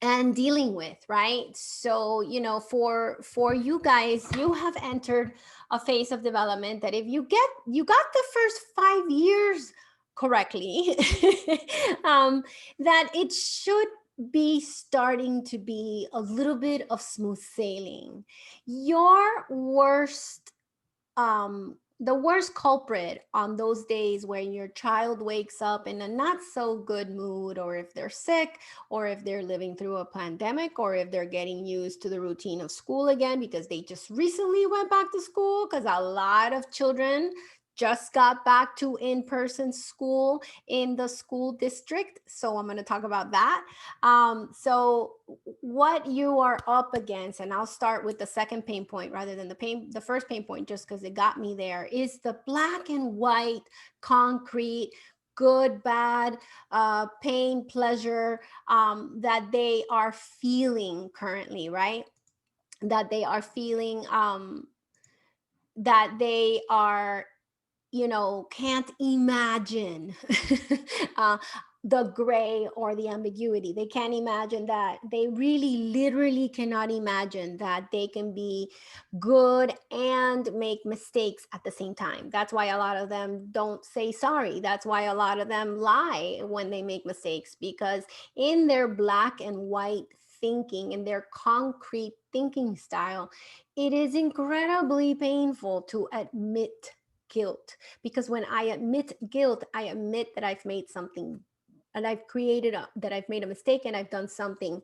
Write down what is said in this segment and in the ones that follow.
and dealing with, right? So, for you guys, you have entered a phase of development that if you got the first 5 years correctly, that it should be starting to be a little bit of smooth sailing. Your worst the worst culprit on those days when your child wakes up in a not so good mood, or if they're sick, or if they're living through a pandemic, or if they're getting used to the routine of school again because they just recently went back to school, because a lot of children just got back to in-person school in the school district. So I'm going to talk about that. So what you are up against, and I'll start with the second pain point rather than the first pain point, just because it got me there, is the black and white, concrete, good, bad, pain, pleasure, that they are feeling currently, right? That they are feeling, that they are, can't imagine uh, the gray or the ambiguity. They can't imagine that. They really, literally cannot imagine that they can be good and make mistakes at the same time. That's why a lot of them don't say sorry. That's why a lot of them lie when they make mistakes, because in their black and white thinking, in their concrete thinking style, it is incredibly painful to admit guilt. Because when I admit guilt, I admit that I've made something, and that I've made a mistake, and I've done something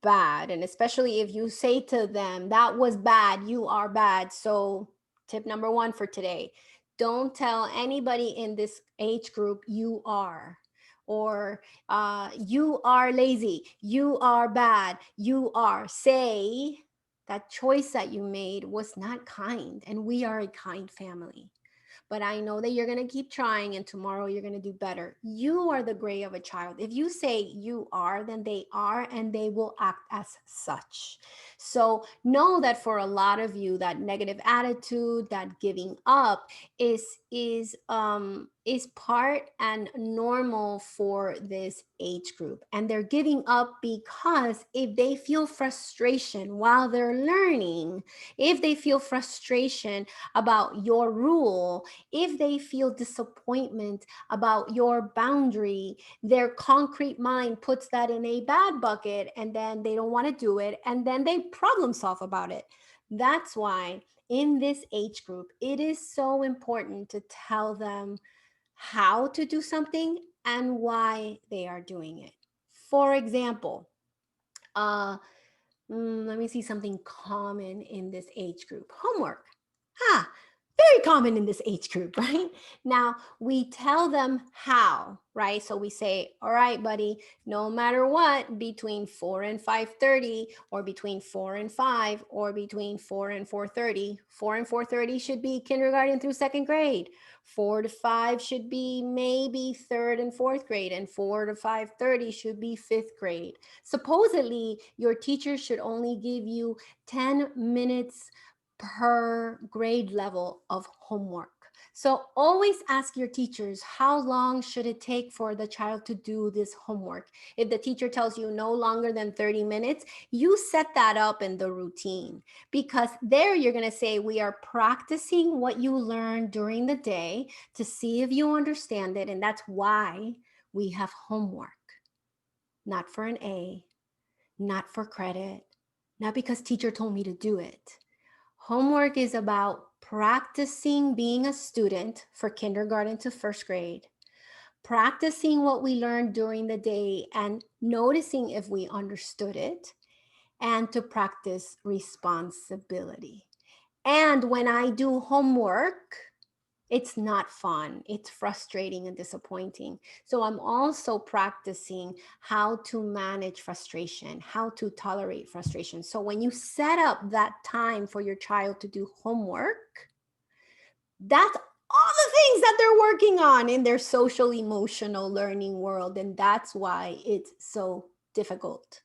bad. And especially if you say to them, that was bad, you are bad. So, tip number one for today: don't tell anybody in this age group you are, or you are lazy, you are bad, you are. Say that choice that you made was not kind, and we are a kind family, but I know that you're going to keep trying, and tomorrow you're going to do better. You are the gray of a child. If you say you are, then they are, and they will act as such. So know that for a lot of you, that negative attitude, that giving up is part and normal for this age group. And they're giving up because if they feel frustration while they're learning, if they feel frustration about your rule, if they feel disappointment about your boundary, their concrete mind puts that in a bad bucket, and then they don't want to do it, and then they problem solve about it. That's why in this age group, it is so important to tell them how to do something and why they are doing it. For example, uh, let me see something common in this age group: homework. Ah, very common in this age group, right? Now, we tell them how, right? So we say, all right, buddy, no matter what, between 4 and 5:30, or between 4 and 5, or between 4 and 4:30. 4 and 4:30 should be kindergarten through second grade. 4 to 5 should be maybe third and fourth grade, and 4 to 5:30 should be fifth grade. Supposedly, your teacher should only give you 10 minutes per grade level of homework. So always ask your teachers, how long should it take for the child to do this homework? If the teacher tells you no longer than 30 minutes, you set that up in the routine, because there you're going to say, we are practicing what you learned during the day to see if you understand it. And that's why we have homework, not for an A, not for credit, not because teacher told me to do it. Homework is about practicing being a student for kindergarten to first grade, practicing what we learned during the day and noticing if we understood it, and to practice responsibility. And when I do homework, it's not fun. It's frustrating and disappointing. So I'm also practicing how to manage frustration, how to tolerate frustration. So when you set up that time for your child to do homework, that's all the things that they're working on in their social emotional learning world. And that's why it's so difficult.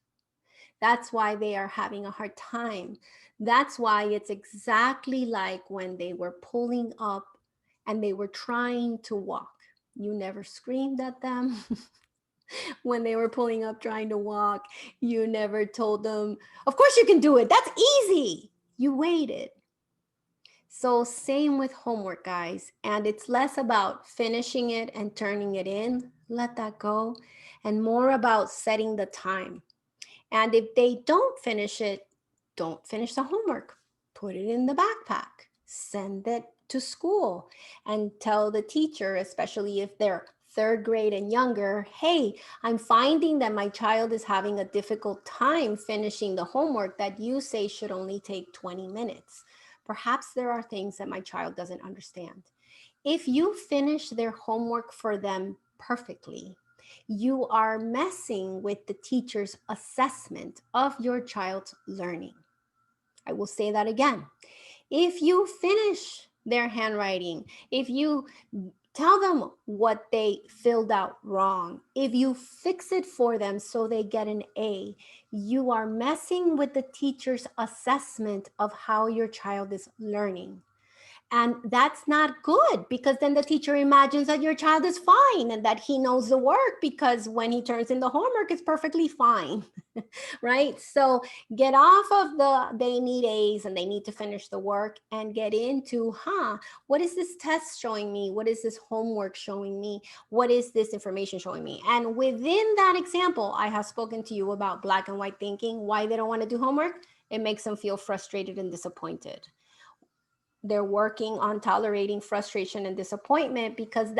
That's why they are having a hard time. That's why it's exactly like when they were pulling up and they were trying to walk. You never screamed at them. when they were pulling up trying to walk, you never told them, of course you can do it. That's easy. You waited. So same with homework, guys. And it's less about finishing it and turning it in. Let that go. And more about setting the time. And if they don't finish it, don't finish the homework. Put it in the backpack. Send it to school and tell the teacher, especially if they're third grade and younger, hey, I'm finding that my child is having a difficult time finishing the homework that you say should only take 20 minutes. Perhaps there are things that my child doesn't understand. If you finish their homework for them perfectly, you are messing with the teacher's assessment of your child's learning. I will say that again. If you finish their handwriting, if you tell them what they filled out wrong, if you fix it for them so they get an A, you are messing with the teacher's assessment of how your child is learning. And that's not good, because then the teacher imagines that your child is fine and that he knows the work, because when he turns in the homework, it's perfectly fine, right? So get off of the they need A's and they need to finish the work and get into, what is this test showing me? What is this homework showing me? What is this information showing me? And within that example, I have spoken to you about black and white thinking, why they don't want to do homework. It makes them feel frustrated and disappointed. They're working on tolerating frustration and disappointment, because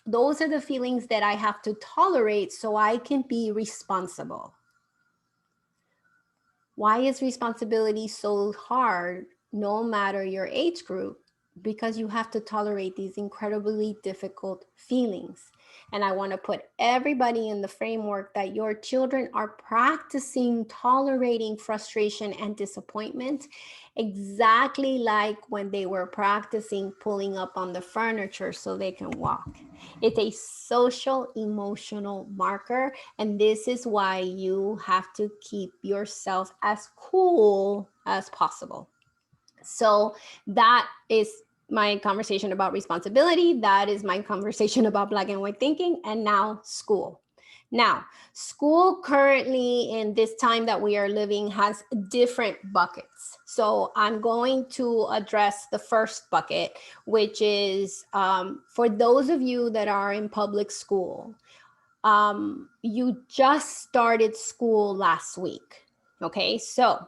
those are the feelings that I have to tolerate so I can be responsible. Why is responsibility so hard, no matter your age group? Because you have to tolerate these incredibly difficult feelings. And I want to put everybody in the framework that your children are practicing tolerating frustration and disappointment, exactly like when they were practicing pulling up on the furniture so they can walk. It's a social emotional marker, and this is why you have to keep yourself as cool as possible. So that is my conversation about responsibility. That is my conversation about black and white thinking. And now school. Now, school currently in this time that we are living has different buckets. So I'm going to address the first bucket, which is for those of you that are in public school, you just started school last week. Okay, so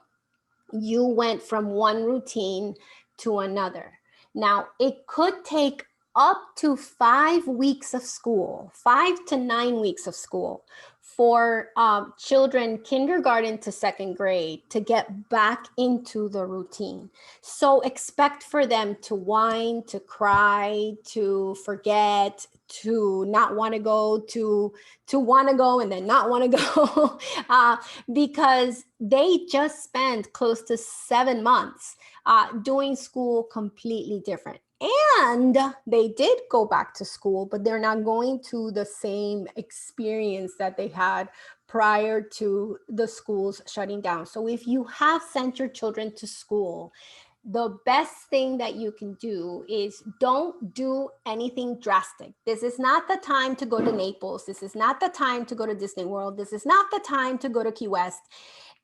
you went from one routine to another. Now, it could take up to 5 weeks of school, 5 to 9 weeks of school for children kindergarten to second grade to get back into the routine. So expect for them to whine, to cry, to forget, to not want to go, to want to go and then not want to go, because they just spent close to 7 months doing school completely different. And they did go back to school, but they're not going to the same experience that they had prior to the schools shutting down. So if you have sent your children to school, the best thing that you can do is don't do anything drastic. This is not the time to go to Naples. This is not the time to go to Disney World. This is not the time to go to Key West.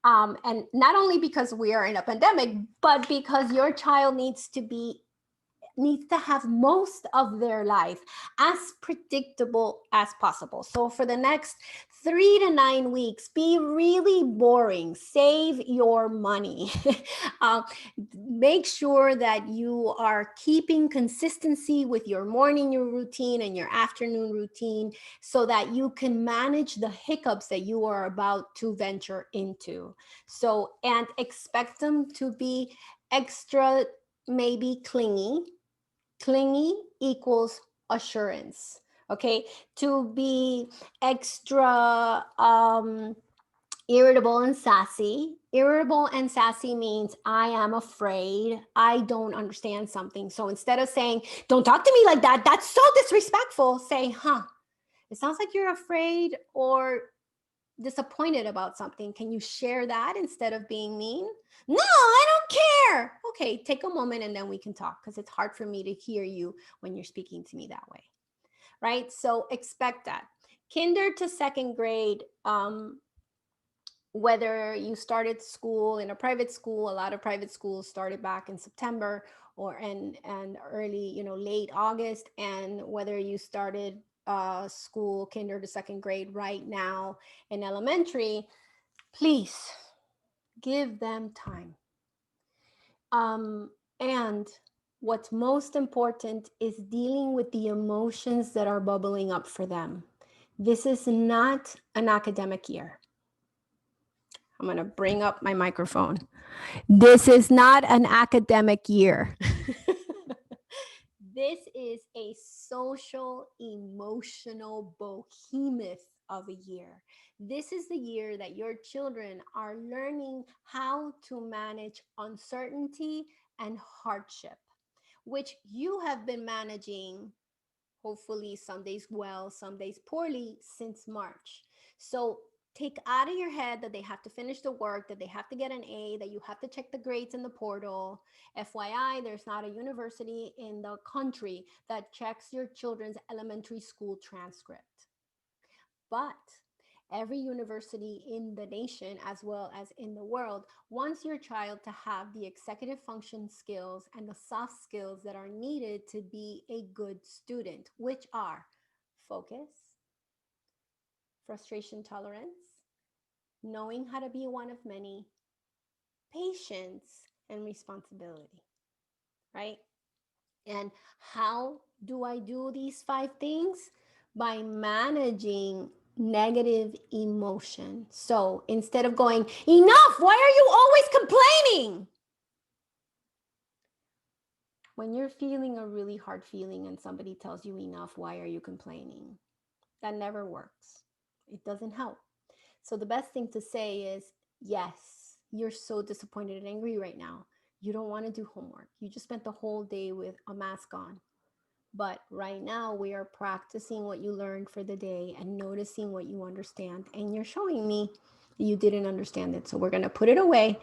And not only because we are in a pandemic, but because your child needs to have most of their life as predictable as possible. So for the next 3 to 9 weeks, be really boring. Save your money. Make sure that you are keeping consistency with your morning routine and your afternoon routine so that you can manage the hiccups that you are about to venture into. So, and expect them to be extra, maybe clingy. Clingy equals assurance. Okay, to be extra irritable and sassy. Irritable and sassy means I am afraid, I don't understand something. So instead of saying, don't talk to me like that, that's so disrespectful, say, it sounds like you're afraid or disappointed about something. Can you share that instead of being mean? No, I don't care. Okay, take a moment and then we can talk, because it's hard for me to hear you when you're speaking to me that way, right? So expect that. Kinder to second grade, whether you started school in a private school, a lot of private schools started back in September or and early, late August, and whether you started school kinder to second grade right now in elementary, please give them time. And what's most important is dealing with the emotions that are bubbling up for them. This is not an academic year. I'm going to bring up my microphone. This is not an academic year. This is a social, emotional behemoth of a year. This is the year that your children are learning how to manage uncertainty and hardship, which you have been managing, hopefully some days well, some days poorly, since March. So take out of your head that they have to finish the work, that they have to get an A, that you have to check the grades in the portal. FYI, there's not a university in the country that checks your children's elementary school transcript. But every university in the nation, as well as in the world, wants your child to have the executive function skills and the soft skills that are needed to be a good student, which are focus, frustration tolerance, knowing how to be one of many, patience, and responsibility, right? And how do I do these 5 things? By managing negative emotion. So instead of going, enough, why are you always complaining? When you're feeling a really hard feeling and somebody tells you enough, why are you complaining? That never works. It doesn't help. So the best thing to say is, yes, you're so disappointed and angry right now. You don't want to do homework. You just spent the whole day with a mask on. But right now, we are practicing what you learned for the day and noticing what you understand. And you're showing me you didn't understand it. So we're going to put it away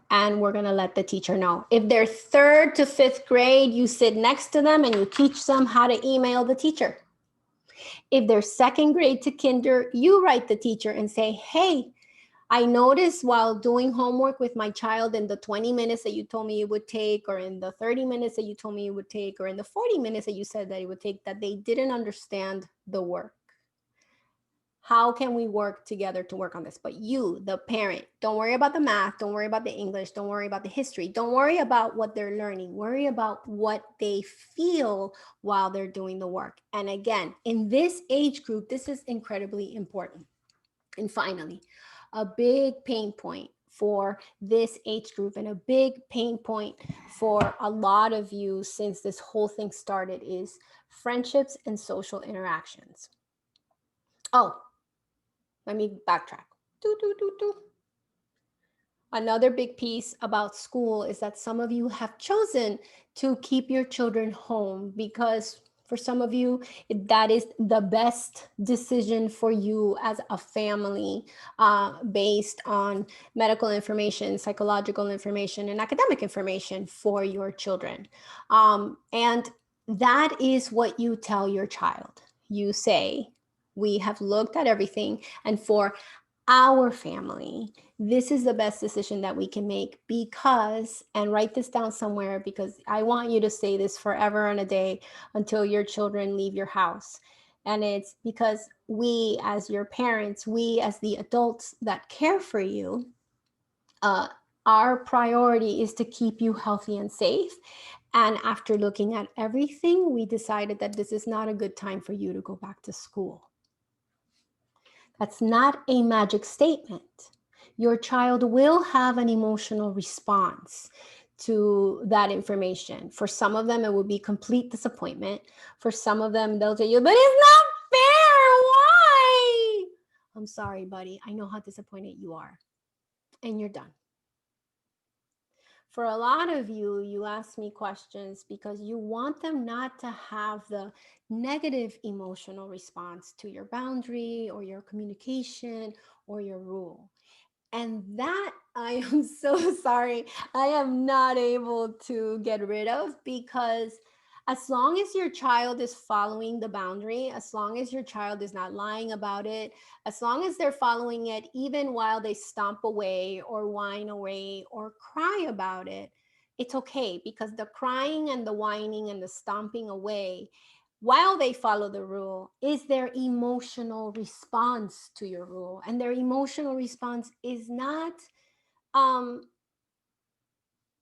and we're going to let the teacher know. If they're third to fifth grade, you sit next to them and you teach them how to email the teacher. If they're second grade to kinder, you write the teacher and say, hey, I noticed while doing homework with my child in the 20 minutes that you told me it would take, or in the 30 minutes that you told me it would take, or in the 40 minutes that you said that it would take, that they didn't understand the work. How can we work together to work on this? But you, the parent, don't worry about the math. Don't worry about the English. Don't worry about the history. Don't worry about what they're learning. Worry about what they feel while they're doing the work. And again, in this age group, this is incredibly important. And finally, a big pain point for this age group and a big pain point for a lot of you since this whole thing started is friendships and social interactions. Oh, let me backtrack. Do, do, do, do. Another big piece about school is that some of you have chosen to keep your children home because for some of you, that is the best decision for you as a family based on medical information, psychological information, and academic information for your children. And that is what you tell your child. You say, we have looked at everything, and for our family, this is the best decision that we can make because, and write this down somewhere because I want you to say this forever and a day until your children leave your house. And it's because we, as your parents, we, as the adults that care for you, our priority is to keep you healthy and safe. And after looking at everything, we decided that this is not a good time for you to go back to school. That's not a magic statement. Your child will have an emotional response to that information. For some of them, it will be complete disappointment. For some of them, they'll tell you, but it's not fair. Why? I'm sorry, buddy. I know how disappointed you are. And you're done. For a lot of you, you ask me questions because you want them not to have the negative emotional response to your boundary or your communication or your rule. And that I am so sorry, I am not able to get rid of because As long as your child is following the boundary, as long as your child is not lying about it, as long as they're following it, even while they stomp away or whine away or cry about it, it's okay, because the crying and the whining and the stomping away while they follow the rule is their emotional response to your rule. And their emotional response is not um,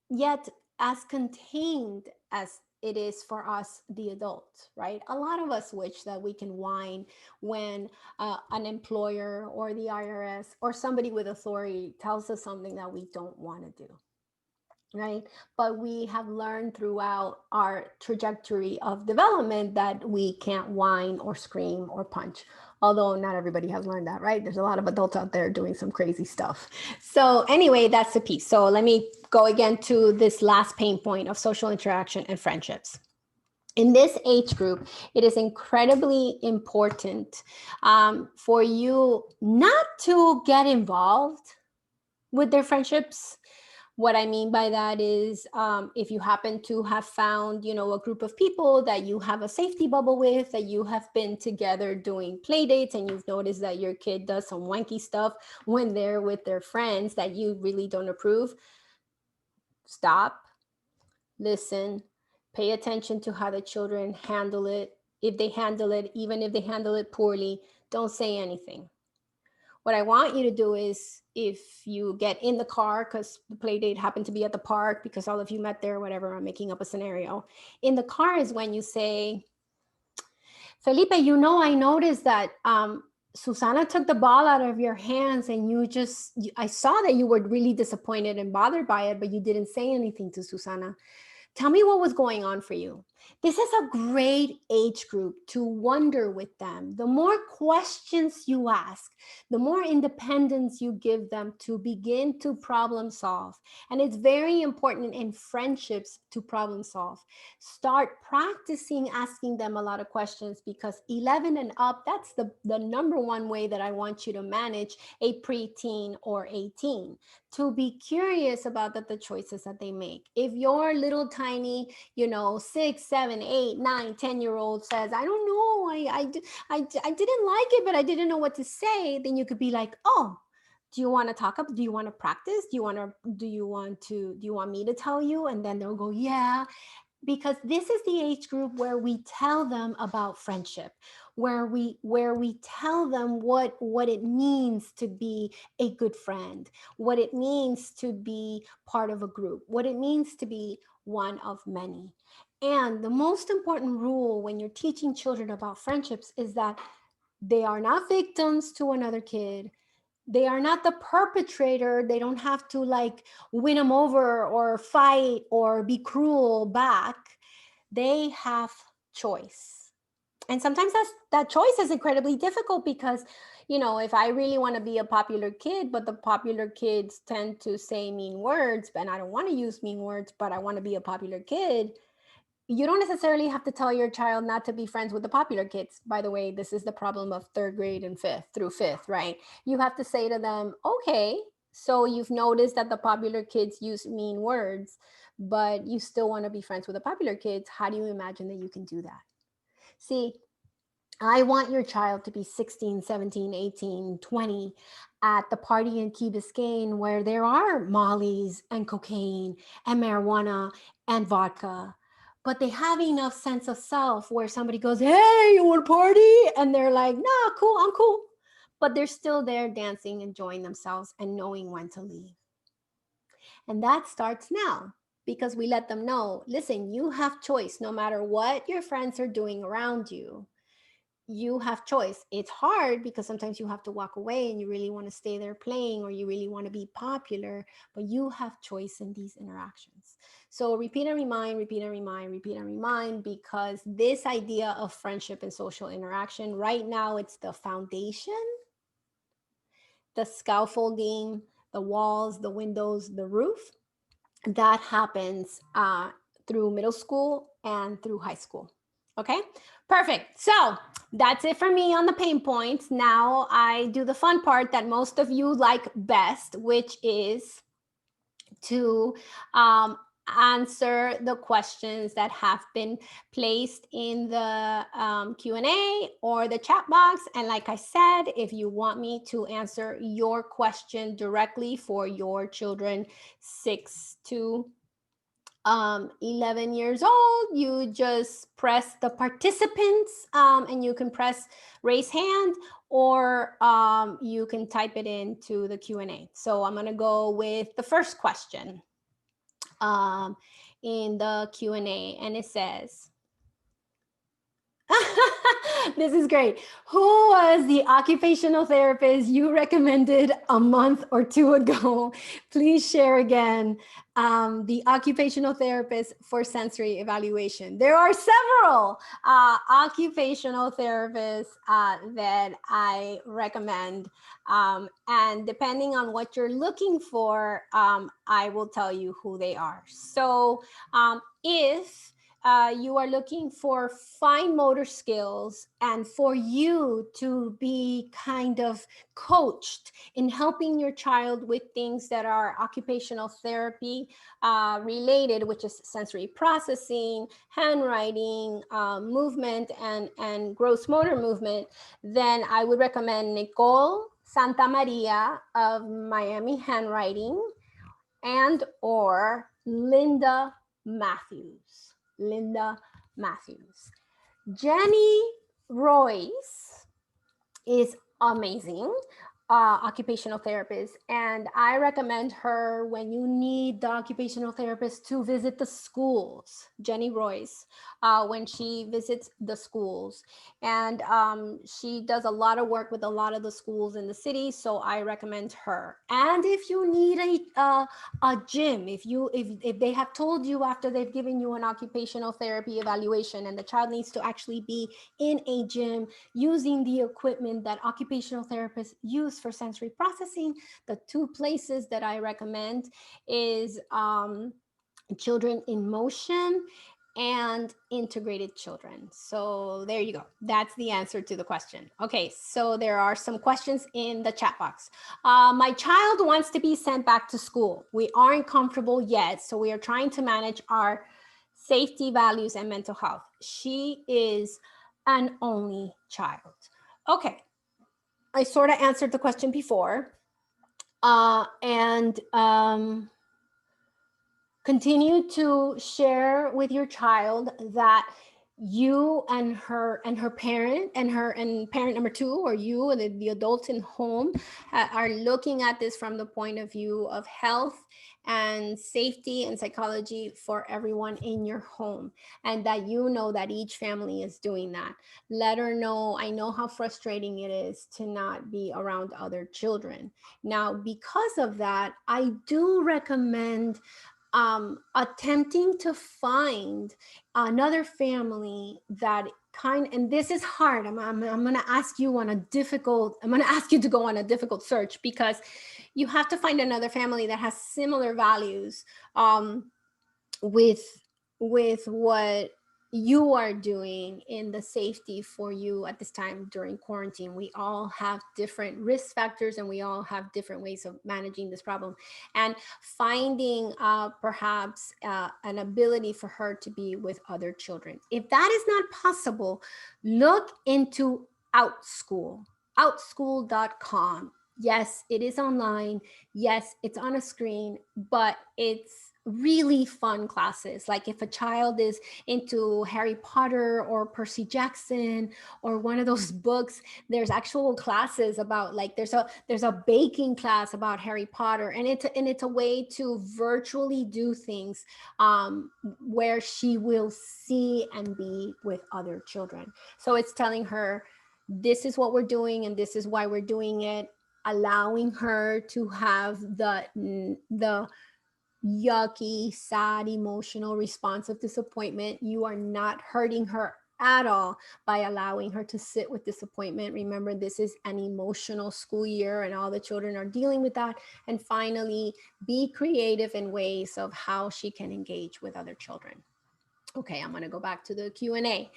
yet as contained as it is for us, the adults, right? A lot of us wish that we can whine when an employer or the IRS or somebody with authority tells us something that we don't want to do, right? But we have learned throughout our trajectory of development that we can't whine or scream or punch. Although not everybody has learned that, right? There's a lot of adults out there doing some crazy stuff. So anyway, that's the piece. So let me go again to this last pain point of social interaction and friendships. In this age group, it is incredibly important for you not to get involved with their friendships. What I mean by that is, if you happen to have found, a group of people that you have a safety bubble with, that you have been together doing play dates, and you've noticed that your kid does some wanky stuff when they're with their friends that you really don't approve, stop, listen, pay attention to how the children handle it. If they handle it, even if they handle it poorly, don't say anything. What I want you to do is, if you get in the car, because the play date happened to be at the park because all of you met there, whatever, I'm making up a scenario. In the car is when you say, Felipe, I noticed that Susana took the ball out of your hands, and I saw that you were really disappointed and bothered by it, but you didn't say anything to Susana. Tell me what was going on for you. This is a great age group to wonder with them. The more questions you ask, the more independence you give them to begin to problem solve. And it's very important in friendships to problem solve. Start practicing asking them a lot of questions, because 11 and up, that's the number one way that I want you to manage a preteen or a teen, to be curious about the choices that they make. If your little tiny, 6, 7, 8, 9, 10-year-old says, I don't know, I didn't like it, but I didn't know what to say, then you could be like, oh, do you want to talk up? Do you want to practice? Do you want me to tell you? And then they'll go, yeah. Because this is the age group where we tell them about friendship, where we tell them what it means to be a good friend, what it means to be part of a group, what it means to be one of many. And the most important rule when you're teaching children about friendships is that they are not victims to another kid. They are not the perpetrator. They don't have to win them over or fight or be cruel back. They have choice. And sometimes that choice is incredibly difficult, because if I really want to be a popular kid, but the popular kids tend to say mean words, and I don't want to use mean words, but I want to be a popular kid, you don't necessarily have to tell your child not to be friends with the popular kids. By the way, this is the problem of third grade and fifth through fifth, right? You have to say to them, okay, so you've noticed that the popular kids use mean words, but you still want to be friends with the popular kids. How do you imagine that you can do that? See, I want your child to be 16, 17, 18, 20 at the party in Key Biscayne where there are mollies and cocaine and marijuana and vodka, but they have enough sense of self where somebody goes, hey, you want to party? And they're like, nah, cool, I'm cool. But they're still there dancing, enjoying themselves, and knowing when to leave. And that starts now, because we let them know, listen, you have choice no matter what your friends are doing around you. You have choice. It's hard because sometimes you have to walk away and you really want to stay there playing, or you really want to be popular, but you have choice in these interactions. So repeat and remind, repeat and remind, repeat and remind, because this idea of friendship and social interaction, right now, it's the foundation, the scaffolding, the walls, the windows, the roof. That happens through middle school and through high school. Okay, perfect. So that's it for me on the pain points. Now I do the fun part that most of you like best, which is to answer the questions that have been placed in the Q&A or the chat box. And like I said, if you want me to answer your question directly for your children 6 to 11 years old, you just press the participants and you can press raise hand, or you can type it into the Q&A. So I'm going to go with the first question in the Q&A, and it says, this is great. Who was the occupational therapist you recommended a month or two ago? Please share again. The occupational therapist for sensory evaluation. There are several occupational therapists that I recommend. And depending on what you're looking for, I will tell you who they are. So if you are looking for fine motor skills and for you to be kind of coached in helping your child with things that are occupational therapy related, which is sensory processing, handwriting, movement, and gross motor movement, then I would recommend Nicole Santa Maria of Miami Handwriting and or Linda Matthews. Linda Matthews. Jenny Royce is amazing. Occupational therapist, and I recommend her when you need the occupational therapist to visit the schools. Jenny Royce, when she visits the schools, and she does a lot of work with a lot of the schools in the city, so I recommend her. And if you need a gym, if they have told you after they've given you an occupational therapy evaluation and the child needs to actually be in a gym using the equipment that occupational therapists use for sensory processing, the two places that I recommend is Children in Motion and Integrated Children. So there you go. That's the answer to the question. Okay, so there are some questions in the chat box. My child wants to be sent back to school. We aren't comfortable yet, so we are trying to manage our safety, values, and mental health. She is an only child. Okay, I sort of answered the question before. And continue to share with your child that you and her parent and parent number two, or you and the adults in home are looking at this from the point of view of health and safety and psychology for everyone in your home, and that you know that each family is doing that. Let her know, I know how frustrating it is to not be around other children. Now, because of that, I do recommend attempting to find another family that and this is hard. I'm going to ask you on a difficult, I'm going to ask you to go on a difficult search, because you have to find another family that has similar values with what you are doing in the safety for you at this time during quarantine. We all have different risk factors and we all have different ways of managing this problem, and finding perhaps an ability for her to be with other children. If that is not possible, look into outschool.com. Yes, it is online. Yes, it's on a screen, but it's really fun classes. Like if a child is into Harry Potter or Percy Jackson or one of those books, there's actual classes about, like there's a baking class about Harry Potter, and it's a way to virtually do things where she will see and be with other children. So it's telling her, this is what we're doing and this is why we're doing it, allowing her to have the yucky, sad, emotional response of disappointment. You are not hurting her at all by allowing her to sit with disappointment. Remember, this is an emotional school year and all the children are dealing with that. And finally, be creative in ways of how she can engage with other children. Okay, I'm going to go back to the Q&A.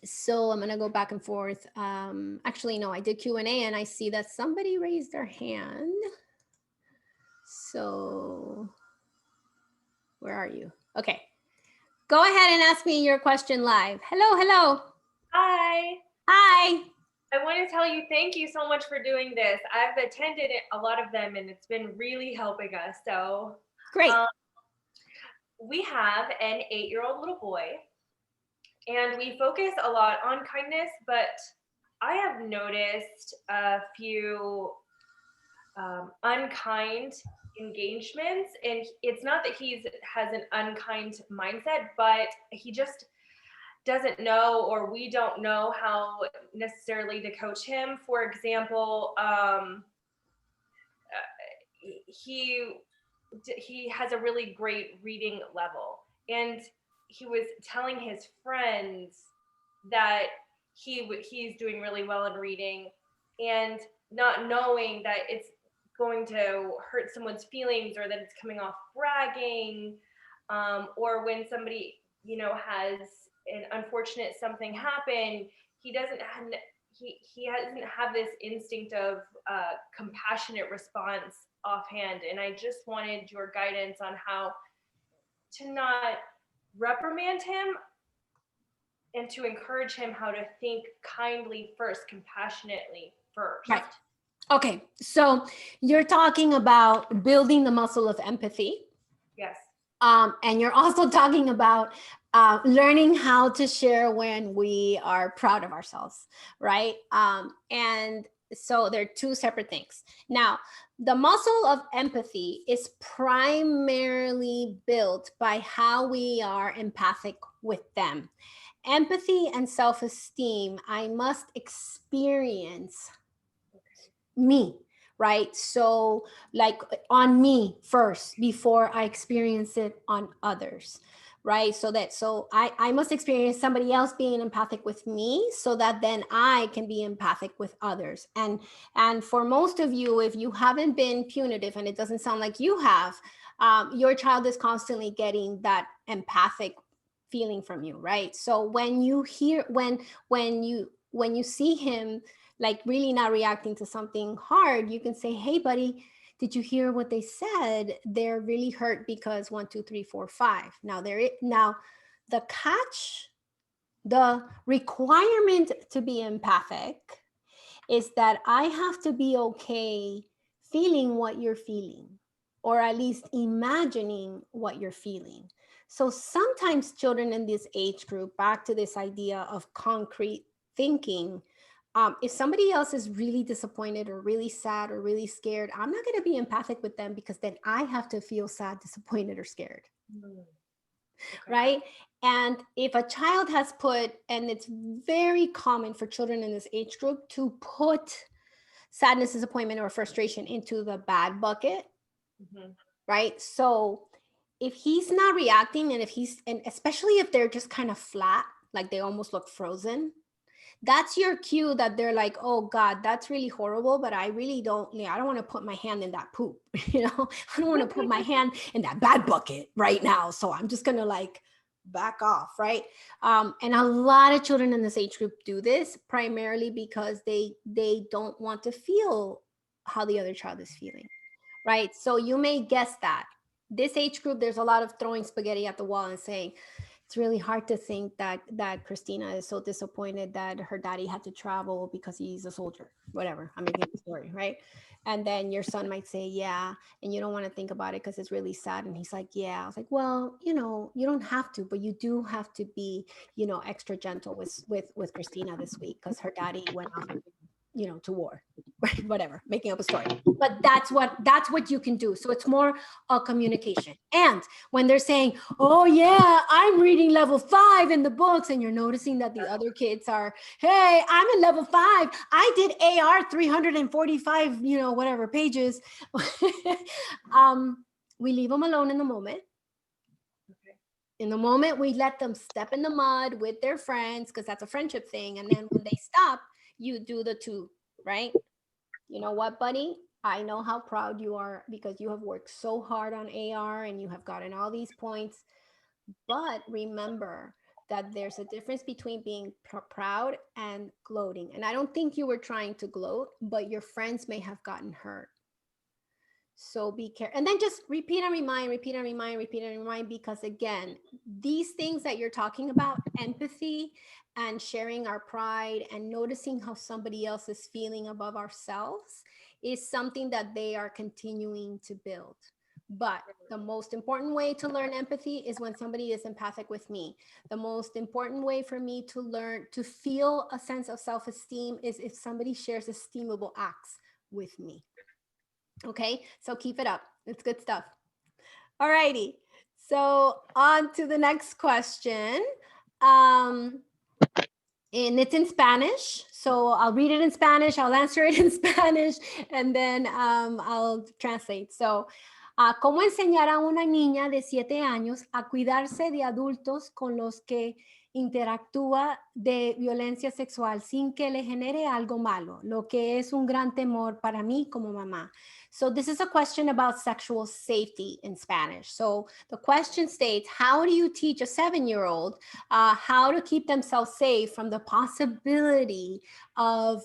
So I'm going to go back and forth. Actually, no, I did Q&A and I see that somebody raised their hand. So Where are you? Okay. Go ahead and ask me your question live. Hello, hello. Hi. Hi. I want to tell you thank you so much for doing this. I've attended a lot of them and it's been really helping us. So Great. We have an 8-year-old little boy and we focus a lot on kindness, but I have noticed a few unkind engagements, and it's not that he has an unkind mindset, but he just doesn't know, or we don't know how necessarily to coach him. For example, he has a really great reading level, and he was telling his friends that he's doing really well in reading, and not knowing that it's going to hurt someone's feelings, or that it's coming off bragging, or when somebody has an unfortunate something happen, he doesn't have he doesn't have this instinct of compassionate response offhand. And I just wanted your guidance on how to not reprimand him and to encourage him how to think kindly first, compassionately first. Right. Okay. So you're talking about building the muscle of empathy. Yes. And you're also talking about learning how to share when we are proud of ourselves, right? And so they're two separate things. Now, the muscle of empathy is primarily built by how we are empathic with them. Empathy and self-esteem, I must experience me, right? So like on me first before I experience it on others, right? So I must experience somebody else being empathic with me so that then I can be empathic with others. And for most of you, if you haven't been punitive, and it doesn't sound like you have, your child is constantly getting that empathic feeling from you, right? So when you hear when you see him like really not reacting to something hard, you can say, hey buddy, did you hear what they said? They're really hurt because 1, 2, 3, 4, 5. Now the catch, the requirement to be empathic is that I have to be okay feeling what you're feeling, or at least imagining what you're feeling. So sometimes children in this age group, back to this idea of concrete thinking, if somebody else is really disappointed or really sad or really scared, I'm not going to be empathic with them because then I have to feel sad, disappointed, or scared. Okay. Right? And if a child has put, and it's very common for children in this age group to put sadness, disappointment, or frustration into the bad bucket, right? So if he's not reacting, and especially if they're just kind of flat, like they almost look frozen, that's your cue that they're like, oh God, that's really horrible, but I really don't want to put my hand in that poop. I don't want to put my hand in that bad bucket right now. So I'm just going to like back off, right? And a lot of children in this age group do this primarily because they don't want to feel how the other child is feeling, right? So you may guess that this age group, there's a lot of throwing spaghetti at the wall and saying, it's really hard to think that Christina is so disappointed that her daddy had to travel because he's a soldier, whatever. I'm making a story, right? And then your son might say, yeah, and you don't want to think about it because it's really sad. And he's like, yeah. I was like, well, you don't have to, but you do have to be, extra gentle with Christina this week because her daddy went off, to war. Whatever, making up a story. But that's what you can do. So it's more a communication. And when they're saying, oh yeah, I'm reading level 5 in the books, and you're noticing that the other kids are, hey, I'm in level 5, I did AR 345 whatever pages. We leave them alone in the moment. In the moment, we let them step in the mud with their friends because that's a friendship thing. And then when they stop, you do the 2, right? You know what, buddy? I know how proud you are because you have worked so hard on AR and you have gotten all these points. But remember that there's a difference between being proud and gloating. And I don't think you were trying to gloat, but your friends may have gotten hurt. So be careful. And then just repeat and remind, repeat and remind, repeat and remind, because again, these things that you're talking about, empathy and sharing our pride and noticing how somebody else is feeling above ourselves, is something that they are continuing to build. But the most important way to learn empathy is when somebody is empathic with me. The most important way for me to learn to feel a sense of self-esteem is if somebody shares esteemable acts with me. Okay, so keep it up. It's good stuff. All righty. So on to the next question. Um, and it's in Spanish. So I'll read it in Spanish, I'll answer it in Spanish, and then I'll translate. So, ¿cómo enseñar a una niña de 7 años a cuidarse de adultos con los que interactúa de violencia sexual sin que le genere algo malo? Lo que es un gran temor para mí como mamá. So this is a question about sexual safety in Spanish. So the question states, how do you teach a 7-year-old how to keep themselves safe from the possibility of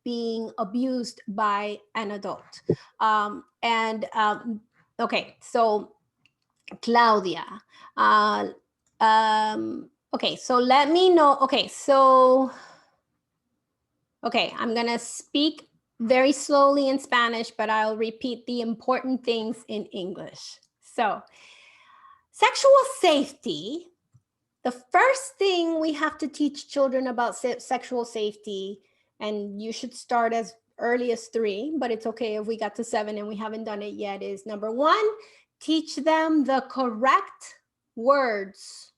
being abused by an adult? Okay, so Claudia, okay, so let me know. Okay, I'm gonna speak very slowly in Spanish, but I'll repeat the important things in English. So, sexual safety. The first thing we have to teach children about sexual safety, and you should start as early as 3, but it's okay if we got to 7 and we haven't done it yet, is number 1, teach them the correct words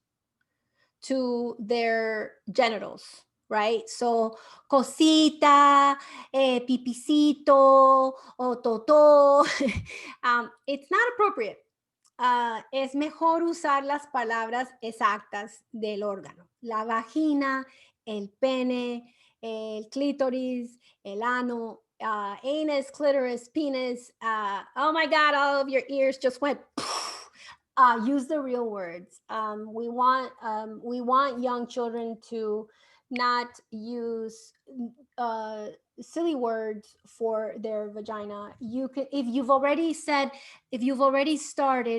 to their genitals, right? So, cosita, pipicito, o toto. It's not appropriate. Es mejor usar las palabras exactas del órgano. La vagina, el pene, el clítoris, el ano, anus, clitoris, penis. Oh my God, all of your ears just went. Use the real words. We want young children to not use silly words for their vagina. You can, if you've already started,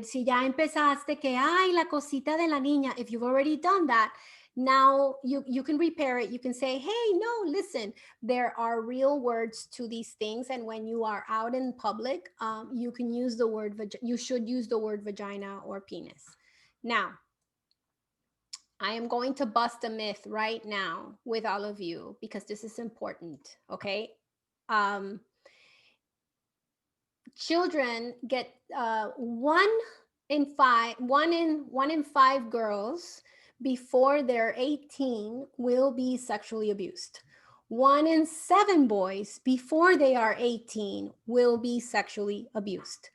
si ya empezaste que, ay, la cosita de la niña, if you've already done that, now you can repair it. You can say, hey, no, listen, there are real words to these things. And when you are out in public, you can use the word, you should use the word vagina or penis. Now, I am going to bust a myth right now with all of you because this is important, okay? Children get 1 in 5 girls before they're 18 will be sexually abused. 1 in 7 boys before they are 18 will be sexually abused.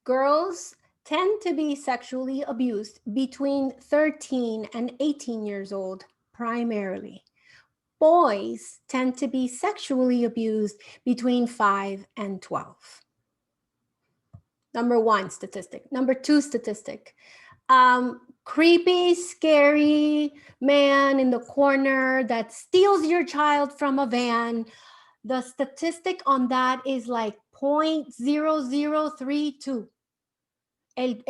Girls tend to be sexually abused between 13 and 18 years old primarily. Boys tend to be sexually abused between 5 and 12. Number 1 statistic. Number 2 statistic. Creepy, scary man in the corner that steals your child from a van. The statistic on that is like 0.0032. El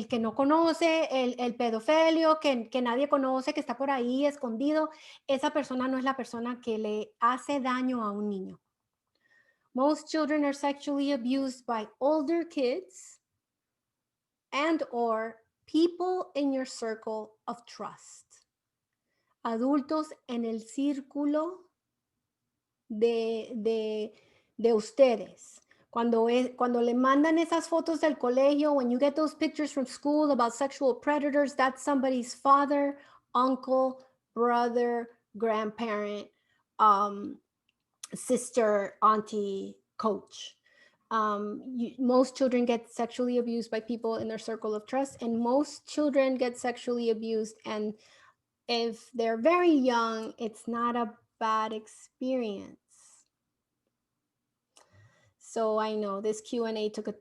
que no conoce, el pedofilio que nadie conoce, que está por ahí escondido, esa persona no es la persona que le hace daño a un niño. Most children are sexually abused by older kids and or people in your circle of trust. Adultos en el círculo de ustedes. Cuando le mandan esas fotos del colegio, when you get those pictures from school about sexual predators, that's somebody's father, uncle, brother, grandparent, sister, auntie, coach. Most children get sexually abused by people in their circle of trust, and most children get sexually abused, and if they're very young, it's not a bad experience. So I know this Q&A took a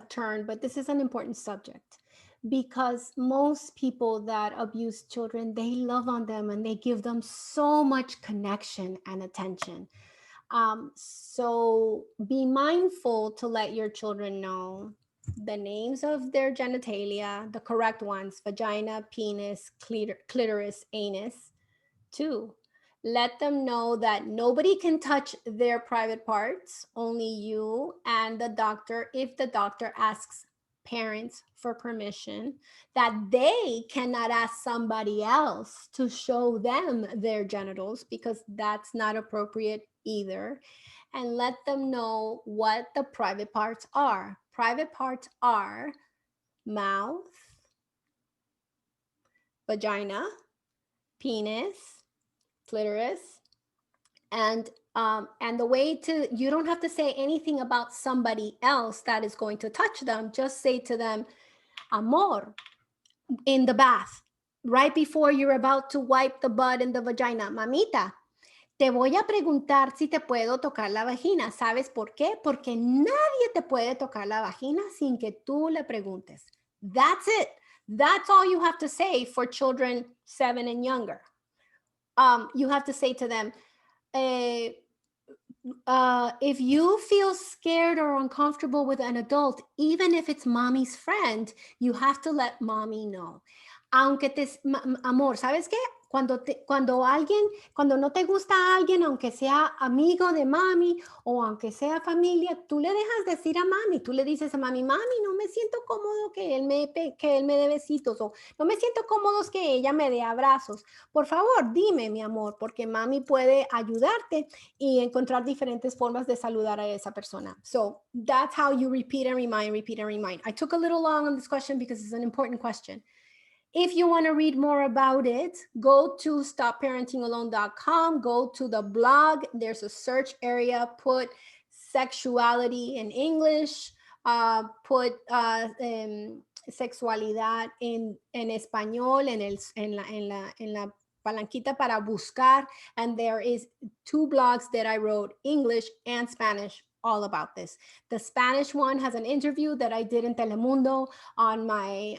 turn, but this is an important subject because most people that abuse children, they love on them and they give them so much connection and attention. So be mindful to let your children know the names of their genitalia, the correct ones: vagina, penis, clitoris, anus. Two, let them know that nobody can touch their private parts, only you and the doctor, if the doctor asks parents for permission, that they cannot ask somebody else to show them their genitals because that's not appropriate either. And let them know what the private parts are. Private parts are mouth, vagina, penis, clitoris, and the way to, you don't have to say anything about somebody else that is going to touch them. Just say to them, amor, in the bath, right before you're about to wipe the butt in the vagina: mamita, te voy a preguntar si te puedo tocar la vagina. ¿Sabes por qué? Porque nadie te puede tocar la vagina sin que tú le preguntes. That's it. That's all you have to say for children 7 and younger. You have to say to them, eh, if you feel scared or uncomfortable with an adult, even if it's mommy's friend, you have to let mommy know. Aunque te, amor, ¿sabes qué? Cuando no te gusta a alguien, aunque sea amigo de mami o aunque sea familia, tú le dejas decir a mami, tú le dices a mami: mami, no me siento cómodo que él me dé besitos, o no me siento cómodo que ella me dé abrazos. Por favor, dime, mi amor, porque mami puede ayudarte y encontrar diferentes formas de saludar a esa persona. So that's how you repeat and remind, repeat and remind. I took a little long on this question because it's an important question. If you want to read more about it, go to stopparentingalone.com, go to the blog. There's a search area, put sexuality in English, put sexualidad en español, en la palanquita para buscar. And there is 2 blogs that I wrote, English and Spanish, all about this. The Spanish one has an interview that I did in Telemundo on my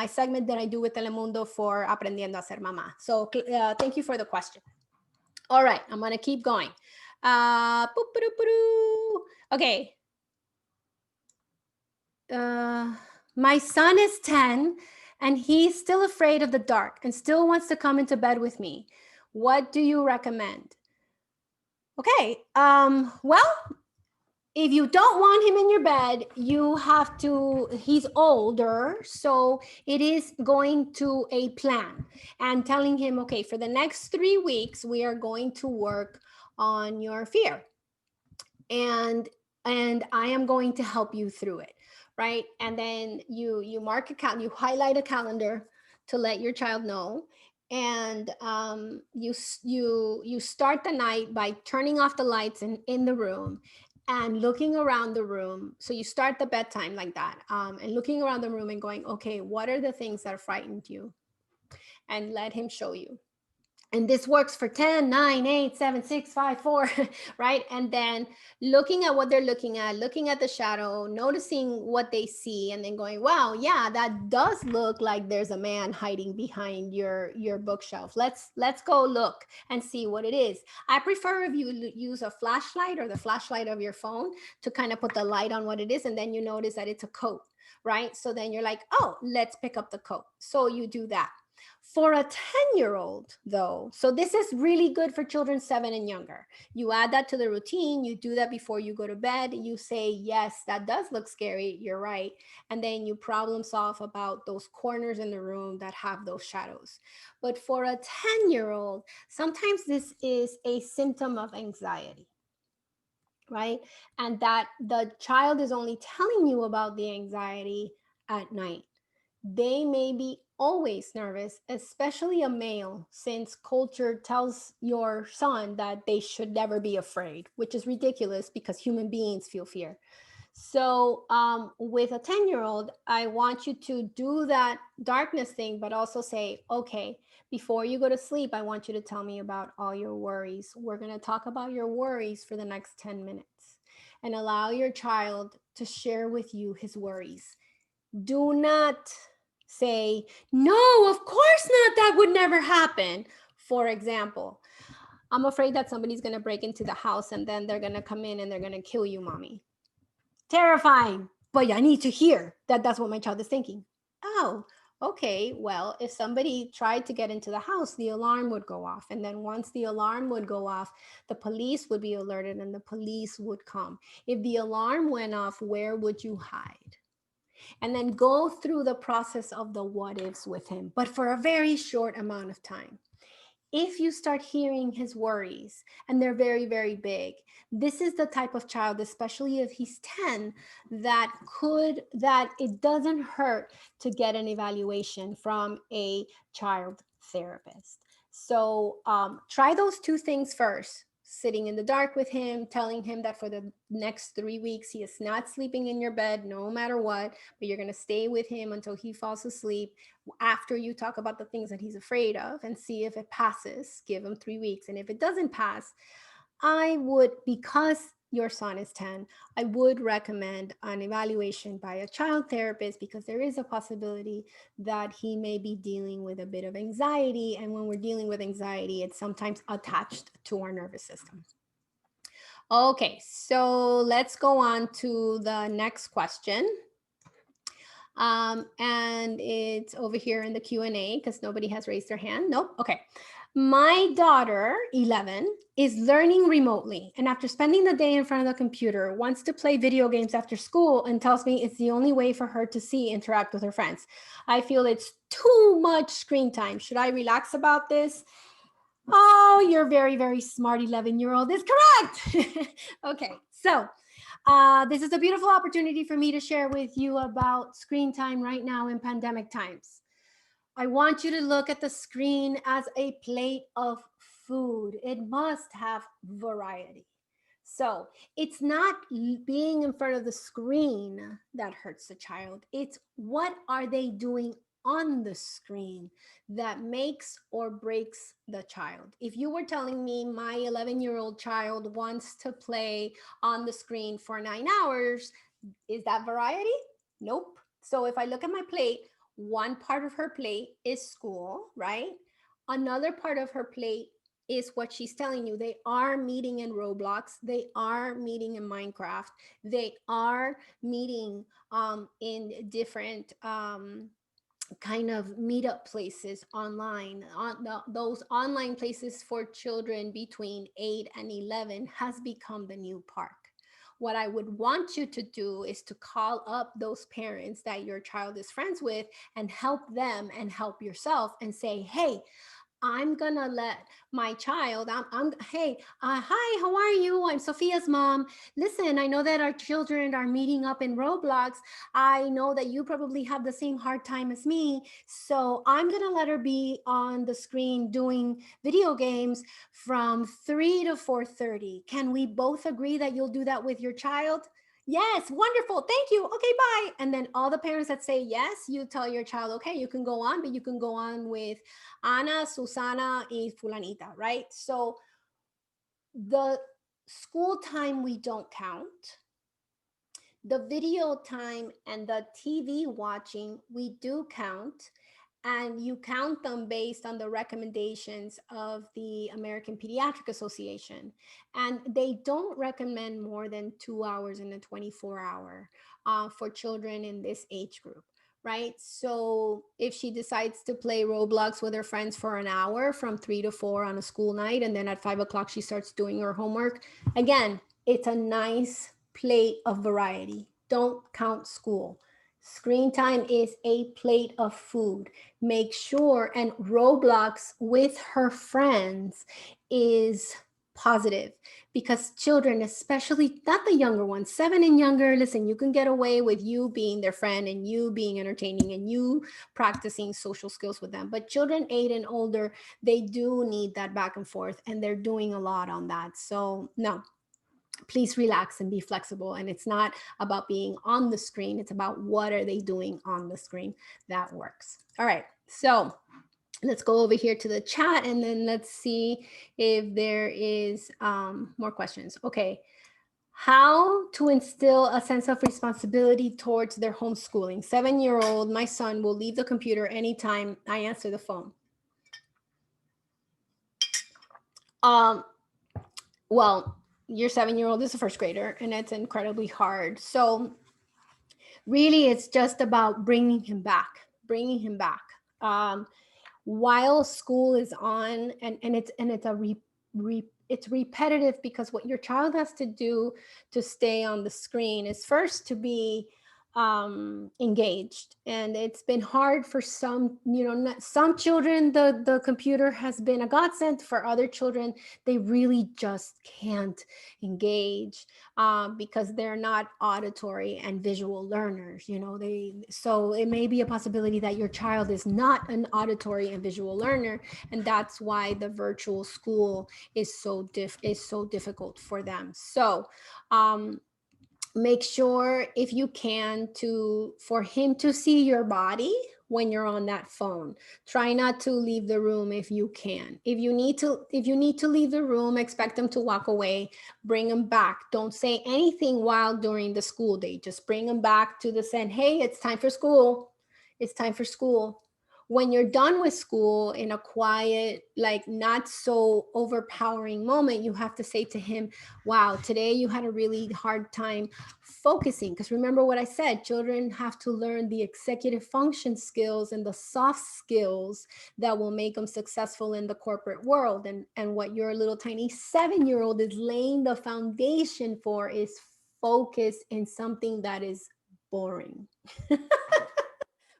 segment that I do with Telemundo for Aprendiendo a Ser Mamá. So thank you for the question. All right, I'm gonna keep going. Okay. My son is 10 and he's still afraid of the dark and still wants to come into bed with me. What do you recommend? Okay, well, if you don't want him in your bed, you have to, he's older, so it is going to a plan and telling him, okay, for the next 3 weeks, we are going to work on your fear. And I am going to help you through it, right? And then you mark you highlight a calendar to let your child know. And you start the night by turning off the lights in the room and looking around the room. So you start the bedtime like that, and looking around the room and going, okay, what are the things that frightened you? And let him show you. And this works for 10, 9, 8, 7, 6, 5, 4, right? And then looking at what they're looking at the shadow, noticing what they see, and then going, wow, yeah, that does look like there's a man hiding behind your bookshelf. Let's go look and see what it is. I prefer if you use a flashlight or the flashlight of your phone to kind of put the light on what it is, and then you notice that it's a coat, right? So then you're like, oh, let's pick up the coat. So you do that. For a 10-year-old, though, so this is really good for children 7 and younger. You add that to the routine. You do that before you go to bed. You say, yes, that does look scary. You're right. And then you problem solve about those corners in the room that have those shadows. But for a 10-year-old, sometimes this is a symptom of anxiety, right? And that the child is only telling you about the anxiety at night. They may be always nervous, especially a male, since culture tells your son that they should never be afraid, which is ridiculous because human beings feel fear. So with a 10-year-old, I want you to do that darkness thing, but also say, okay, before you go to sleep, I want you to tell me about all your worries. We're going to talk about your worries for the next 10 minutes, and allow your child to share with you his worries. Do not say, no, of course not, that would never happen. For example, I'm afraid that somebody's going to break into the house and then they're going to come in and they're going to kill you, mommy. Terrifying. But I need to hear that that's what my child is thinking. Oh, okay. Well, if somebody tried to get into the house, the alarm would go off. And then once the alarm would go off, the police would be alerted and the police would come. If the alarm went off, where would you hide? And then go through the process of the what ifs with him, but for a very short amount of time. If you start hearing his worries and they're very, very big, this is the type of child, especially if he's 10, that it doesn't hurt to get an evaluation from a child therapist. So try those two things first. Sitting in the dark with him, telling him that for the next 3 weeks, he is not sleeping in your bed no matter what, but you're going to stay with him until he falls asleep. After you talk about the things that he's afraid of and see if it passes, give him 3 weeks. And if it doesn't pass, I would, because your son is 10, I would recommend an evaluation by a child therapist because there is a possibility that he may be dealing with a bit of anxiety. And when we're dealing with anxiety, it's sometimes attached to our nervous system. Okay, so let's go on to the next question. And it's over here in the Q&A because nobody has raised their hand. Nope. Okay. My daughter, 11, is learning remotely, and after spending the day in front of the computer, wants to play video games after school and tells me it's the only way for her to interact with her friends. I feel it's too much screen time. Should I relax about this? Oh, you're very, very smart 11-year-old. That's correct. Okay, so this is a beautiful opportunity for me to share with you about screen time right now in pandemic times. I want you to look at the screen as a plate of food. It must have variety. So it's not being in front of the screen that hurts the child. It's what are they doing on the screen that makes or breaks the child. If you were telling me my 11-year-old child wants to play on the screen for 9 hours, is that variety? Nope. So if I look at my plate, one part of her plate is school, right? Another part of her plate is what she's telling you. They are meeting in Roblox. They are meeting in Minecraft. They are meeting in different kind of meetup places online. Those online places for children between 8 and 11 has become the new park. What I would want you to do is to call up those parents that your child is friends with and help them and help yourself and say, hey, I'm gonna let my child, hey, hi, how are you? I'm Sophia's mom. Listen, I know that our children are meeting up in Roblox. I know that you probably have the same hard time as me. So I'm gonna let her be on the screen doing video games from 3 to 4:30. Can we both agree that you'll do that with your child? Yes, wonderful. Thank you. Okay, bye. And then all the parents that say yes, you tell your child, okay, you can go on, but you can go on with Ana, Susana, y Fulanita, right? So the school time we don't count. The video time and the TV watching we do count, and you count them based on the recommendations of the American Pediatric Association. And they don't recommend more than 2 hours in a 24-hour for children in this age group, right? So if she decides to play Roblox with her friends for an hour from 3 to 4 on a school night, and then at 5 o'clock she starts doing her homework, again, it's a nice plate of variety. Don't count school. Screen time is a plate of food. Make sure, and Roblox with her friends is positive, because children, especially not the younger ones, 7 and younger, listen, you can get away with you being their friend and you being entertaining and you practicing social skills with them. But children 8 and older, they do need that back and forth, and they're doing a lot on that. So no, please relax and be flexible. And it's not about being on the screen. It's about what are they doing on the screen that works. All right. So let's go over here to the chat and then let's see if there is more questions. Okay. How to instill a sense of responsibility towards their homeschooling. 7-year-old, my son will leave the computer anytime I answer the phone. Um, well, your 7-year-old is a first grader, and it's incredibly hard. So really, it's just about bringing him back. Um, while school is on, and it's it's repetitive, because what your child has to do to stay on the screen is first to be engaged. And it's been hard for some, some children, the computer has been a godsend. For other children, they really just can't engage, because they're not auditory and visual learners. So it may be a possibility that your child is not an auditory and visual learner, and that's why the virtual school is so difficult for them. So make sure, if you can, to for him to see your body when you're on that phone. Try not to leave the room if you can. If you need to leave the room, expect them to walk away. Bring them back. Don't say anything while during the school day. Just bring them back to the saying, hey, it's time for school. It's time for school. When you're done with school, in a quiet, like not so overpowering moment, you have to say to him, wow, today you had a really hard time focusing. Because remember what I said, children have to learn the executive function skills and the soft skills that will make them successful in the corporate world. And what your little tiny 7-year-old is laying the foundation for is focus in something that is boring.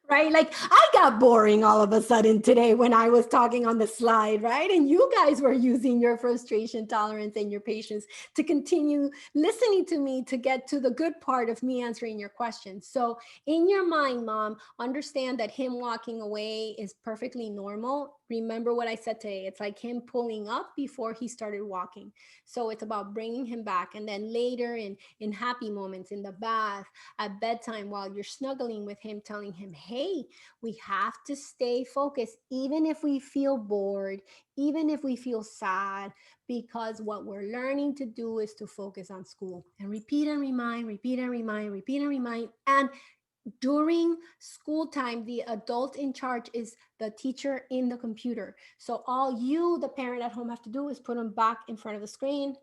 Right? Like I got boring all of a sudden today when I was talking on the slide, right? And you guys were using your frustration tolerance and your patience to continue listening to me to get to the good part of me answering your questions. So, in your mind, mom, understand that him walking away is perfectly normal. Remember what I said today. It's like him pulling up before he started walking. So, it's about bringing him back. And then later, in happy moments, in the bath, at bedtime, while you're snuggling with him, telling him, hey, we have to stay focused, even if we feel bored, even if we feel sad, because what we're learning to do is to focus on school. And repeat and remind, repeat and remind, repeat and remind. And during school time, the adult in charge is the teacher in the computer. So all you, the parent at home, have to do is put them back in front of the screen,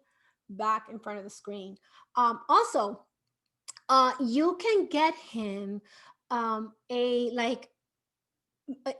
back in front of the screen. Also, you can get him a like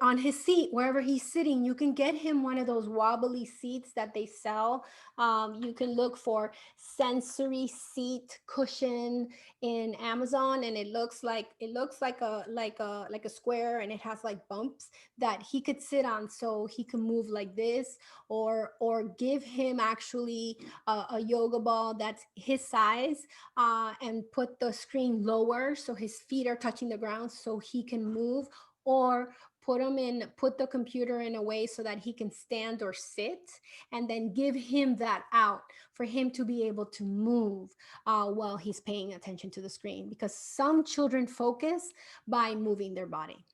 on his seat wherever he's sitting. You can get him one of those wobbly seats that they sell. You can look for sensory seat cushion in Amazon, and it looks like a square, and it has like bumps that he could sit on, so he can move like this. Or give him actually a yoga ball that's his size, and put the screen lower so his feet are touching the ground so he can move. Or put the computer in a way so that he can stand or sit, and then give him that out for him to be able to move while he's paying attention to the screen, because some children focus by moving their body.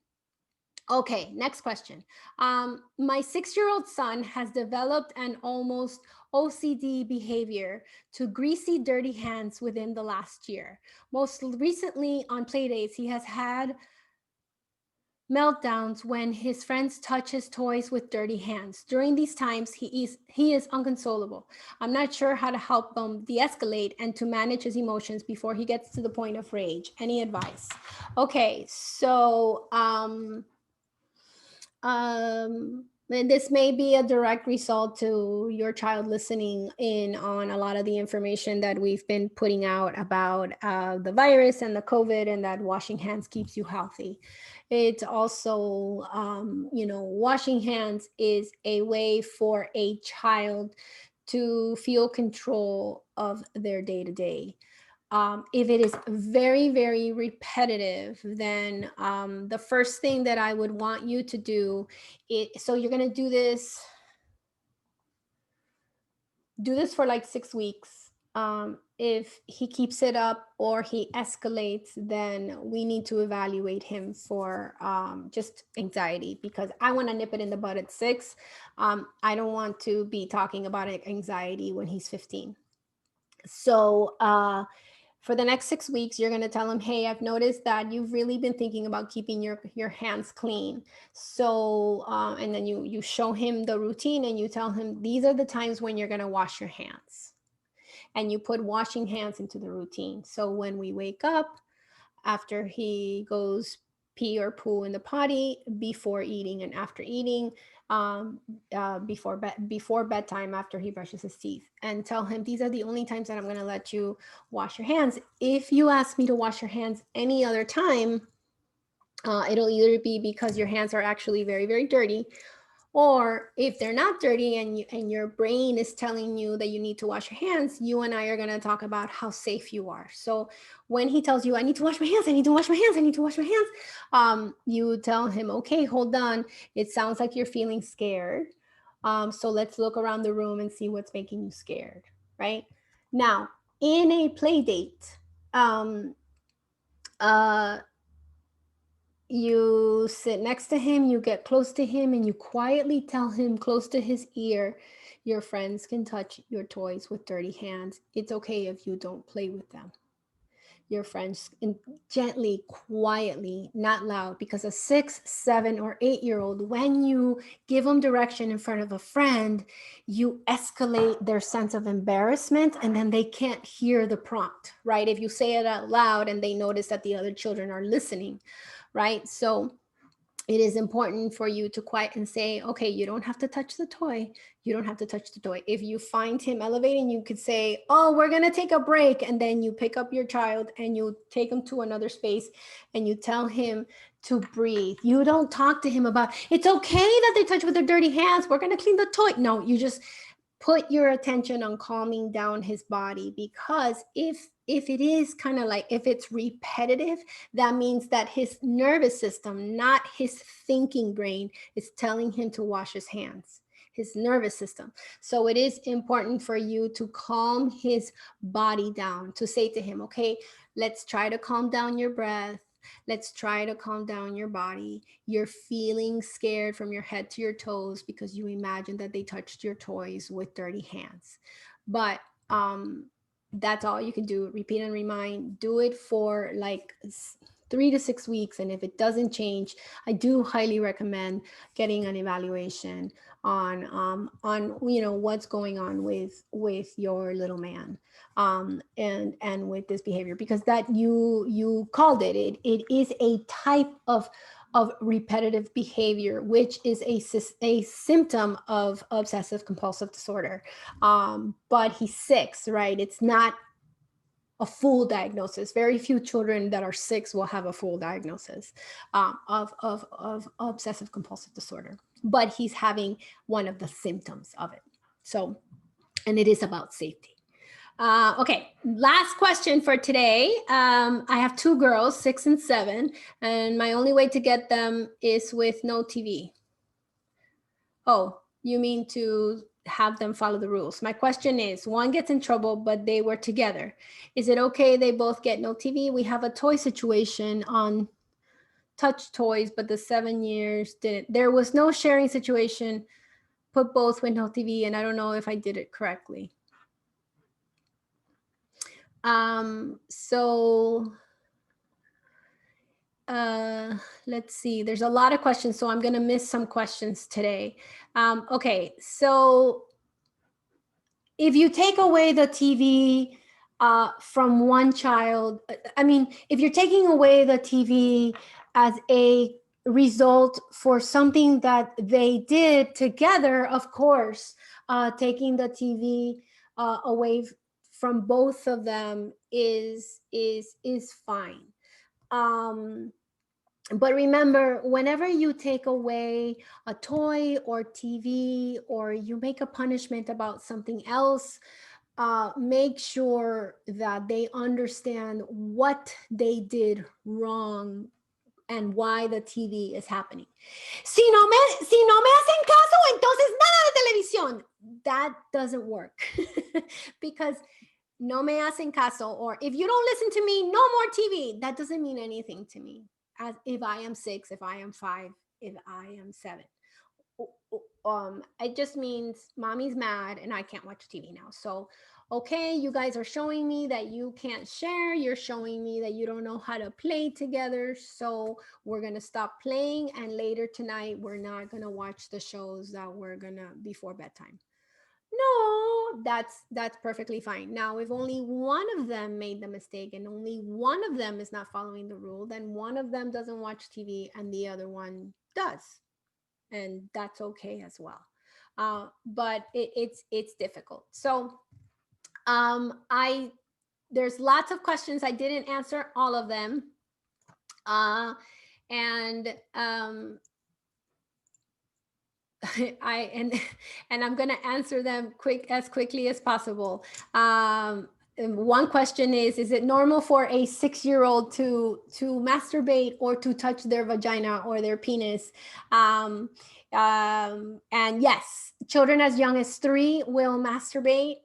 Okay, next question. My 6-year-old son has developed an almost OCD behavior to greasy, dirty hands within the last year. Most recently, on play dates, he has had meltdowns when his friends touch his toys with dirty hands. During these times, he is unconsolable. I'm not sure how to help him de-escalate and to manage his emotions before he gets to the point of rage. Any advice? Okay, so and this may be a direct result to your child listening in on a lot of the information that we've been putting out about the virus and the COVID, and that washing hands keeps you healthy. It's also, washing hands is a way for a child to feel control of their day to day. If it is very, very repetitive, then the first thing that I would want you to do so you're going to do this for like 6 weeks. If he keeps it up or he escalates, then we need to evaluate him for just anxiety, because I want to nip it in the bud at 6. I don't want to be talking about anxiety when he's 15. So For the next 6 weeks, you're going to tell him, hey, I've noticed that you've really been thinking about keeping your hands clean. So and then you show him the routine, and you tell him these are the times when you're going to wash your hands, and you put washing hands into the routine. So when we wake up, after he goes pee or poo in the potty, before eating and after eating, before bedtime, after he brushes his teeth, and tell him these are the only times that I'm going to let you wash your hands. If you ask me to wash your hands any other time, it'll either be because your hands are actually very, very dirty, or if they're not dirty and your brain is telling you that you need to wash your hands, you and I are going to talk about how safe you are. So when he tells you, I need to wash my hands, I need to wash my hands, I need to wash my hands, you tell him, okay, hold on. It sounds like you're feeling scared. So let's look around the room and see what's making you scared, right? Now, in a play date, um, uh, you sit next to him, you get close to him, and you quietly tell him close to his ear, your friends can touch your toys with dirty hands. It's okay if you don't play with them. Your friends, and gently, quietly, not loud, because a 6, 7, or 8-year old, when you give them direction in front of a friend, you escalate their sense of embarrassment, and then they can't hear the prompt, right? If you say it out loud and they notice that the other children are listening, right? So it is important for you to quiet and say, okay, you don't have to touch the toy. You don't have to touch the toy. If you find him elevating, you could say, oh, we're going to take a break. And then you pick up your child and you take him to another space and you tell him to breathe. You don't talk to him about, it's okay that they touch with their dirty hands. We're going to clean the toy. No, you just put your attention on calming down his body, because if it is kind of like, if it's repetitive, that means that his nervous system, not his thinking brain, is telling him to wash his hands, his nervous system. So it is important for you to calm his body down, to say to him, okay, let's try to calm down your breath. Let's try to calm down your body. You're feeling scared from your head to your toes because you imagine that they touched your toys with dirty hands. But that's all you can do. Repeat and remind. Do it for like 3 to 6 weeks, and if it doesn't change, I do highly recommend getting an evaluation on what's going on with your little man, and with this behavior, because that you called it. It is a type of repetitive behavior, which is a symptom of obsessive compulsive disorder. But he's 6, right? It's not a full diagnosis. Very few children that are 6 will have a full diagnosis of obsessive compulsive disorder, but he's having one of the symptoms of it. So, and it is about safety. Okay, last question for today. I have 2 girls, 6 and 7, and my only way to get them is with no TV. Oh, you mean to have them follow the rules? My question is, one gets in trouble, but they were together. Is it okay they both get no TV? We have a toy situation on touch toys, but the 7 years didn't. There was no sharing situation. Put both with no TV, and I don't know if I did it correctly. So let's see. There's a lot of questions, so I'm going to miss some questions today. Okay, so if you take away the TV from one child, I mean, if you're taking away the TV as a result for something that they did together, of course, taking the TV away from both of them is fine. But remember, whenever you take away a toy or TV, or you make a punishment about something else, make sure that they understand what they did wrong and why the TV is happening. Si no me hacen caso, entonces nada de televisión. That doesn't work. Because no me hacen caso, or if you don't listen to me, no more TV. That doesn't mean anything to me. As if I am 6, if I am 5, if I am 7. It just means mommy's mad and I can't watch TV now. So Okay, you guys are showing me that you can't share. You're showing me that you don't know how to play together. So we're going to stop playing. And later tonight, we're not going to watch the shows that we're going to before bedtime. No, that's perfectly fine. Now, if only one of them made the mistake and only one of them is not following the rule, then one of them doesn't watch TV and the other one does, and that's okay as well. But it's difficult. So I there's lots of questions. I didn't answer all of them, uh, and I and I'm gonna answer them quickly as possible. And one question is it normal for a 6-year-old to masturbate or to touch their vagina or their penis? And yes, children as young as 3 will masturbate.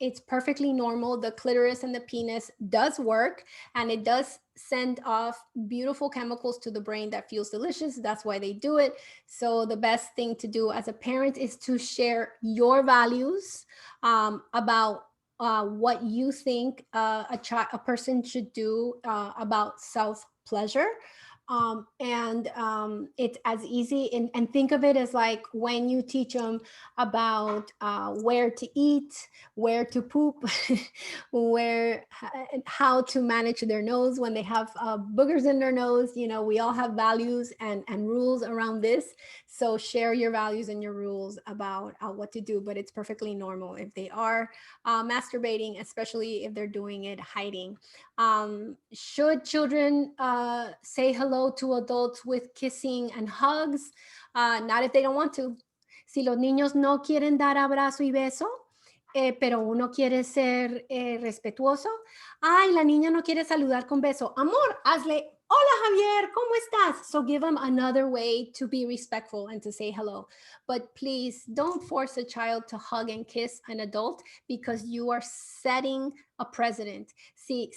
It's perfectly normal. The clitoris and the penis does work, and it does send off beautiful chemicals to the brain that feels delicious. That's why they do it. So the best thing to do as a parent is to share your values about what you think a person should do about self pleasure. It's as easy, and think of it as like when you teach them about where to eat, where to poop, where how to manage their nose when they have boogers in their nose. You know, we all have values and rules around this. So share your values and your rules about what to do. But it's perfectly normal if they are masturbating, especially if they're doing it hiding. Should children say hello to adults with kissing and hugs? Not if they don't want to. Si los niños no quieren dar abrazo y beso, pero uno quiere ser respetuoso. Ay, la niña no quiere saludar con beso. Amor, hazle, hola Javier, ¿cómo estás? So give them another way to be respectful and to say hello. But please don't force a child to hug and kiss an adult because you are setting a precedent. Si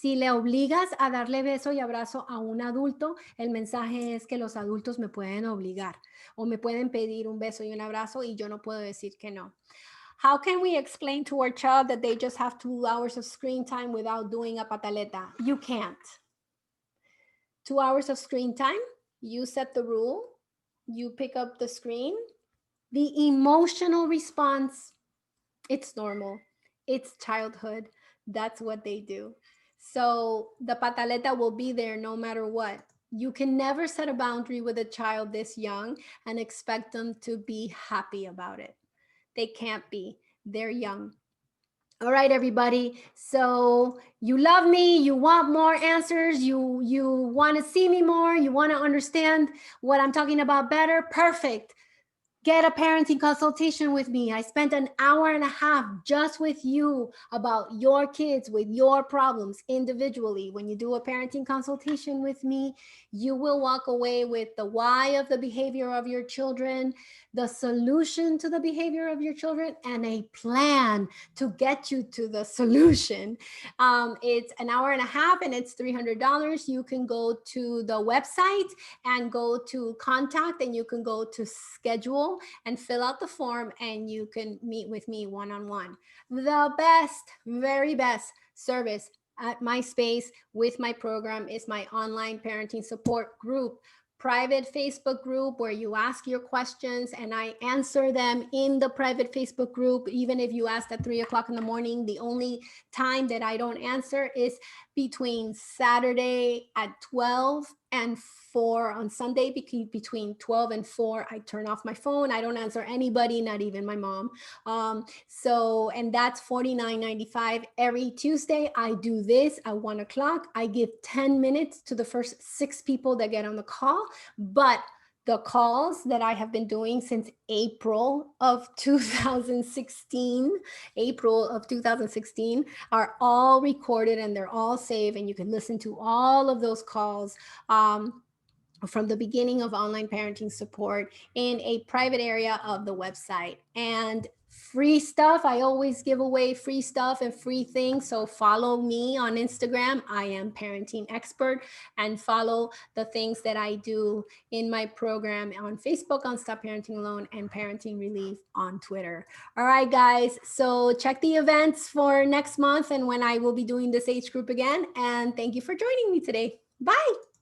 le obligas a darle beso y abrazo a un adulto, el mensaje es que los adultos me pueden obligar o me pueden pedir un beso y un abrazo y yo no puedo decir que no. How can we explain to our child that they just have 2 hours of screen time without doing a pataleta? You can't. 2 hours of screen time, you set the rule, you pick up the screen. The emotional response, it's normal. It's childhood. That's what they do. So the pataleta will be there no matter what. You can never set a boundary with a child this young and expect them to be happy about it. They can't be. They're young. All right, everybody. So you love me, you want more answers, you want to see me more, you want to understand what I'm talking about better. Perfect. Get a parenting consultation with me. I spent an hour and a half just with you about your kids with your problems individually. When you do a parenting consultation with me, you will walk away with the why of the behavior of your children, the solution to the behavior of your children, and a plan to get you to the solution. It's an hour and a half and it's $300. You can go to the website and go to contact, and you can go to schedule and fill out the form, and you can meet with me one-on-one. The best, very best service at my space with my program is my online parenting support group, private Facebook group where you ask your questions and I answer them in the private Facebook group. Even if you asked at 3 o'clock in the morning, the only time that I don't answer is between Saturday at 12 and 4. On Sunday, between 12 and 4, I turn off my phone. I don't answer anybody, not even my mom. And that's $49.95 every Tuesday. I do this at 1 o'clock. I give 10 minutes to the first 6 people that get on the call. But the calls that I have been doing since April of 2016, are all recorded and they're all saved, and you can listen to all of those calls from the beginning of online parenting support in a private area of the website. And free stuff. I always give away free stuff and free things. So follow me on Instagram. I am parenting expert, and follow the things that I do in my program on Facebook on Stop Parenting Alone, and Parenting Relief on Twitter. All right, guys. So check the events for next month and when I will be doing this age group again. And thank you for joining me today. Bye.